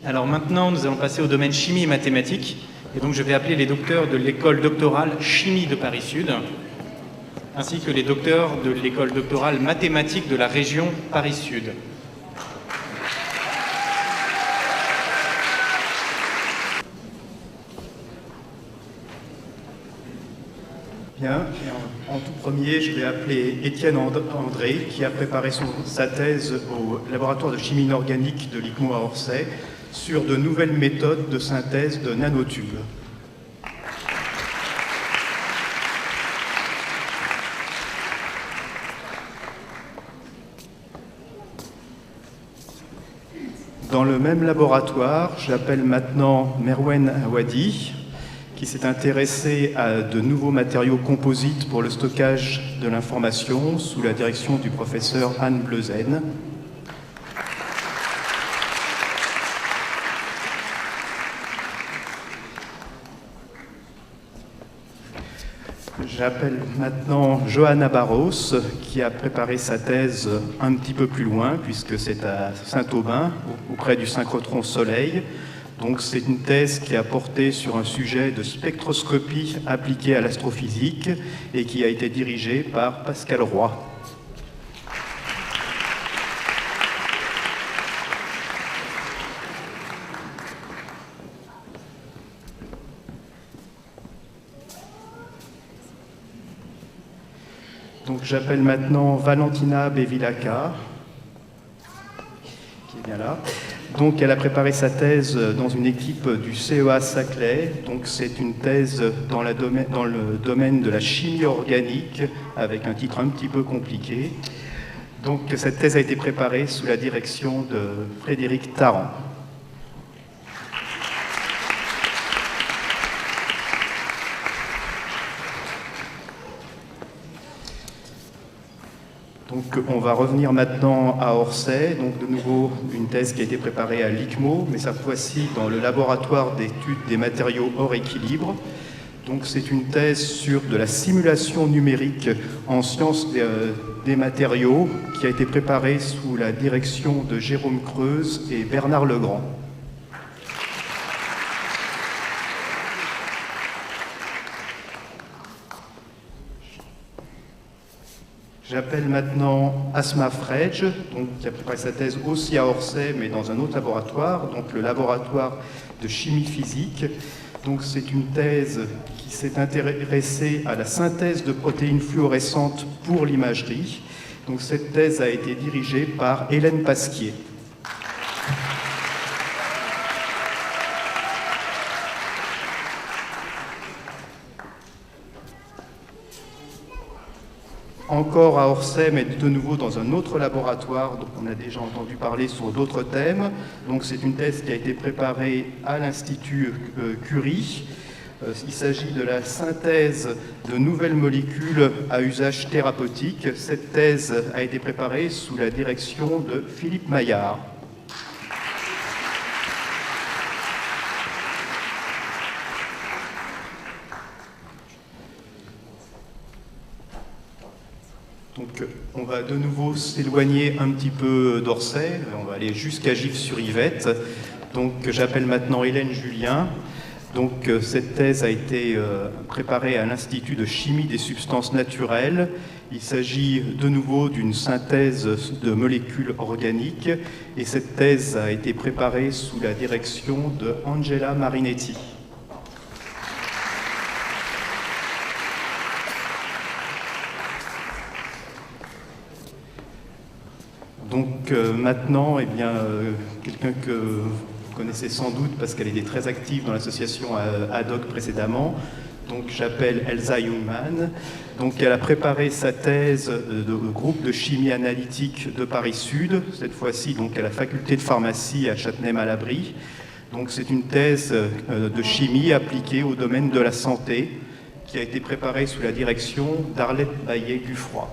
Alors maintenant, nous allons passer au domaine chimie et mathématiques. Et donc je vais appeler les docteurs de l'école doctorale chimie de Paris-Sud, ainsi que les docteurs de l'école doctorale mathématiques de la région Paris-Sud. Bien, et en tout premier, je vais appeler Étienne André, qui a préparé sa thèse au laboratoire de chimie inorganique de l'ICMO à Orsay sur de nouvelles méthodes de synthèse de nanotubes. Dans le même laboratoire, j'appelle maintenant Merwen Awadi, qui s'est intéressé à de nouveaux matériaux composites pour le stockage de l'information sous la direction du professeur Anne Bleuzen. J'appelle maintenant Johanna Barros, qui a préparé sa thèse un petit peu plus loin, puisque c'est à Saint-Aubin, auprès du synchrotron Soleil. Donc c'est une thèse qui a porté sur un sujet de spectroscopie appliquée à l'astrophysique et qui a été dirigée par Pascal Roy. Donc j'appelle maintenant Valentina Bevilacqua, qui est bien là. Donc elle a préparé sa thèse dans une équipe du CEA Saclay. Donc c'est une thèse dans le domaine de la chimie organique, avec un titre un petit peu compliqué. Donc cette thèse a été préparée sous la direction de Frédéric Tarrant. Donc on va revenir maintenant à Orsay, donc de nouveau une thèse qui a été préparée à l'ICMO, mais cette fois-ci dans le laboratoire d'études des matériaux hors équilibre. Donc c'est une thèse sur de la simulation numérique en sciences des matériaux qui a été préparée sous la direction de Jérôme Creuse et Bernard Legrand. J'appelle maintenant Asma Fredge, qui a préparé sa thèse aussi à Orsay, mais dans un autre laboratoire, donc le laboratoire de chimie physique. Donc c'est une thèse qui s'est intéressée à la synthèse de protéines fluorescentes pour l'imagerie. Donc cette thèse a été dirigée par Hélène Pasquier. Encore à Orsay, mais de nouveau dans un autre laboratoire, donc on a déjà entendu parler sur d'autres thèmes. Donc c'est une thèse qui a été préparée à l'Institut Curie. Il s'agit de la synthèse de nouvelles molécules à usage thérapeutique. Cette thèse a été préparée sous la direction de Philippe Maillard. Donc on va de nouveau s'éloigner un petit peu d'Orsay, on va aller jusqu'à Gif-sur-Yvette. Donc j'appelle maintenant Hélène Julien. Donc cette thèse a été préparée à l'Institut de chimie des substances naturelles. Il s'agit de nouveau d'une synthèse de molécules organiques et cette thèse a été préparée sous la direction de Angela Marinetti. Donc maintenant, quelqu'un que vous connaissez sans doute parce qu'elle était très active dans l'association ADOC précédemment, donc j'appelle Elsa Jungmann. Donc elle a préparé sa thèse de groupe de chimie analytique de Paris-Sud, cette fois-ci donc à la faculté de pharmacie à Châtenay-Malabry. Donc c'est une thèse de chimie appliquée au domaine de la santé qui a été préparée sous la direction d'Arlette Baillet-Gufroy.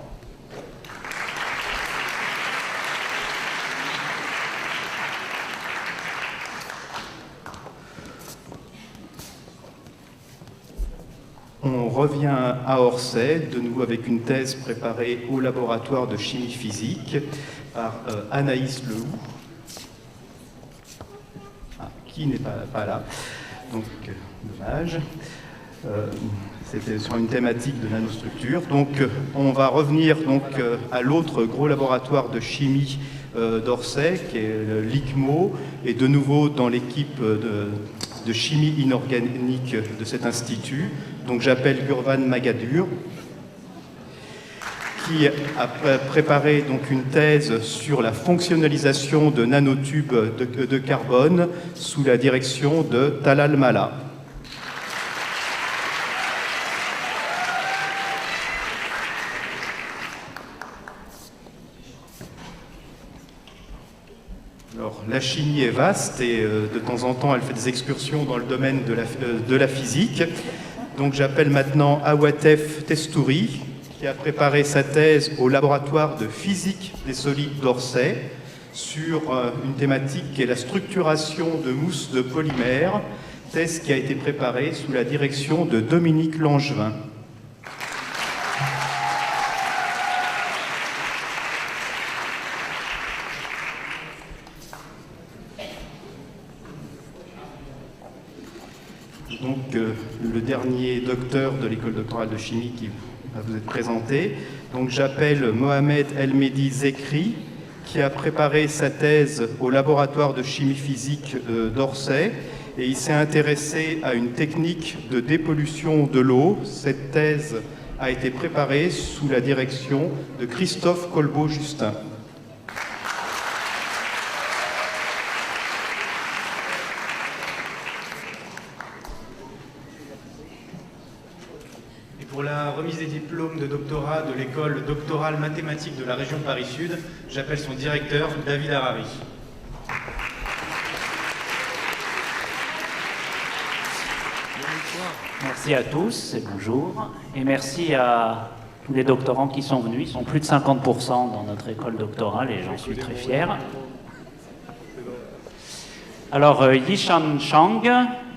On revient à Orsay, de nouveau avec une thèse préparée au laboratoire de chimie physique par Anaïs Lehoux. qui n'est pas là. Donc, dommage. C'était sur une thématique de nanostructure. Donc, on va revenir donc, à l'autre gros laboratoire de chimie d'Orsay, qui est l'ICMO, et de nouveau dans l'équipe de chimie inorganique de cet institut. Donc, j'appelle Gurvan Magadur, qui a préparé donc une thèse sur la fonctionnalisation de nanotubes de carbone sous la direction de Talal Malla. Alors, la chimie est vaste et de temps en temps elle fait des excursions dans le domaine de la physique. Donc j'appelle maintenant Awatef Testouri, qui a préparé sa thèse au laboratoire de physique des solides d'Orsay sur une thématique qui est la structuration de mousse de polymère, thèse qui a été préparée sous la direction de Dominique Langevin. Donc le dernier docteur de l'école doctorale de chimie qui va vous être présenté. Donc j'appelle Mohamed El Mehdi Zekri, qui a préparé sa thèse au laboratoire de chimie physique d'Orsay, et il s'est intéressé à une technique de dépollution de l'eau. Cette thèse a été préparée sous la direction de Christophe Colbeau-Justin. Pour la remise des diplômes de doctorat de l'école doctorale mathématique de la région Paris-Sud, j'appelle son directeur, David Harari. Merci à tous et bonjour. Et merci à tous les doctorants qui sont venus. Ils sont plus de 50% dans notre école doctorale et j'en suis très fier. Alors, Yishan Chang,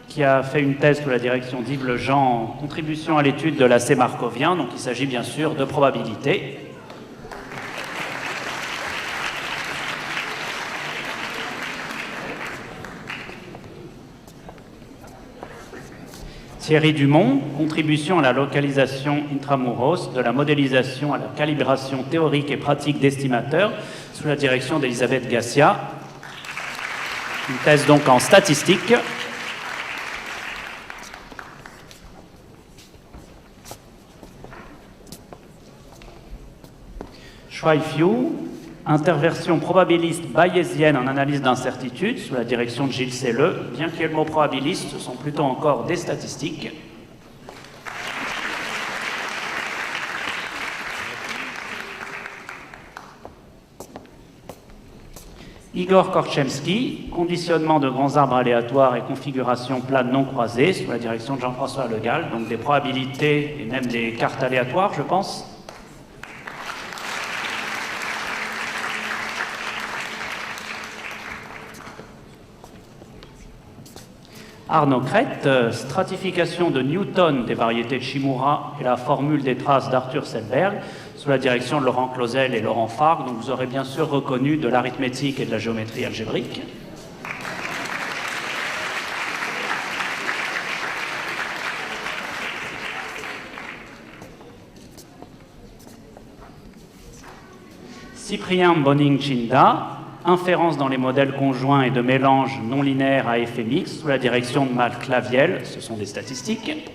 qui a fait une thèse sous la direction d'Yves Lejean en contribution à l'étude de l'acé markovien. Donc il s'agit bien sûr de probabilité. Thierry Dumont, contribution à la localisation intramuros, de la modélisation à la calibration théorique et pratique d'estimateurs, sous la direction d'Elisabeth Gassia. Une thèse donc en statistique. Shuai-Fiu, interversion probabiliste bayésienne en analyse d'incertitude sous la direction de Gilles Selleux, bien qu'il y ait le mot probabiliste, ce sont plutôt encore des statistiques. Igor Korchemski, conditionnement de grands arbres aléatoires et configuration plane non croisée sous la direction de Jean-François Le Gall, donc des probabilités et même des cartes aléatoires, je pense. Arnaud Crête, stratification de Newton des variétés de Shimura et la formule des traces d'Arthur Selberg, sous la direction de Laurent Clausel et Laurent Fargue, dont vous aurez bien sûr reconnu de l'arithmétique et de la géométrie algébrique. Cyprien Bonning-Chinda, inférence dans les modèles conjoints et de mélange non linéaire à effet mixte, sous la direction de Marc Claviel, ce sont des statistiques.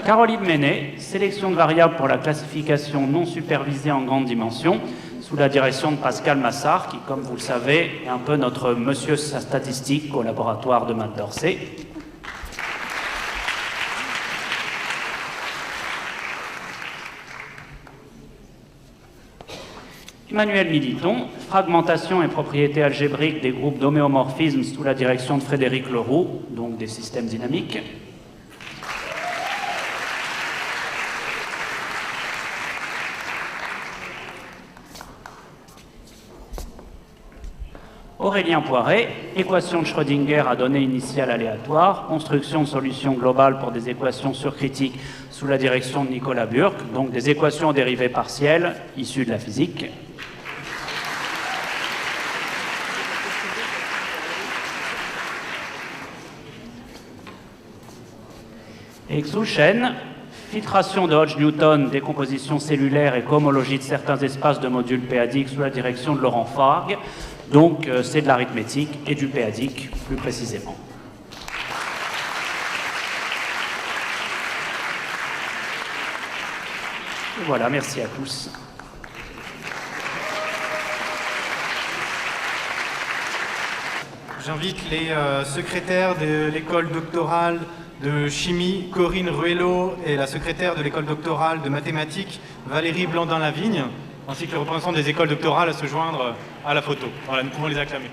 Caroline Menet, sélection de variables pour la classification non supervisée en grande dimension, sous la direction de Pascal Massard, qui, comme vous le savez, est un peu notre monsieur statistique au laboratoire de Matt Dorsey. Emmanuel Militon, fragmentation et propriétés algébriques des groupes d'homéomorphismes sous la direction de Frédéric Leroux, donc des systèmes dynamiques. Aurélien Poiret, équation de Schrödinger à données initiales aléatoires, construction de solutions globales pour des équations surcritiques sous la direction de Nicolas Burck, donc des équations dérivées partielles issues de la physique. Et Xuchen, filtration de Hodge-Newton, décomposition cellulaire et cohomologie de certains espaces de modules p-adiques sous la direction de Laurent Fargue. Donc c'est de l'arithmétique et du p-adique plus précisément. Et voilà, merci à tous. J'invite les secrétaires de l'école doctorale de chimie, Corinne Ruello, et la secrétaire de l'école doctorale de mathématiques, Valérie Blandin-Lavigne, ainsi que le représentant des écoles doctorales à se joindre à la photo. Voilà, nous pouvons les acclamer.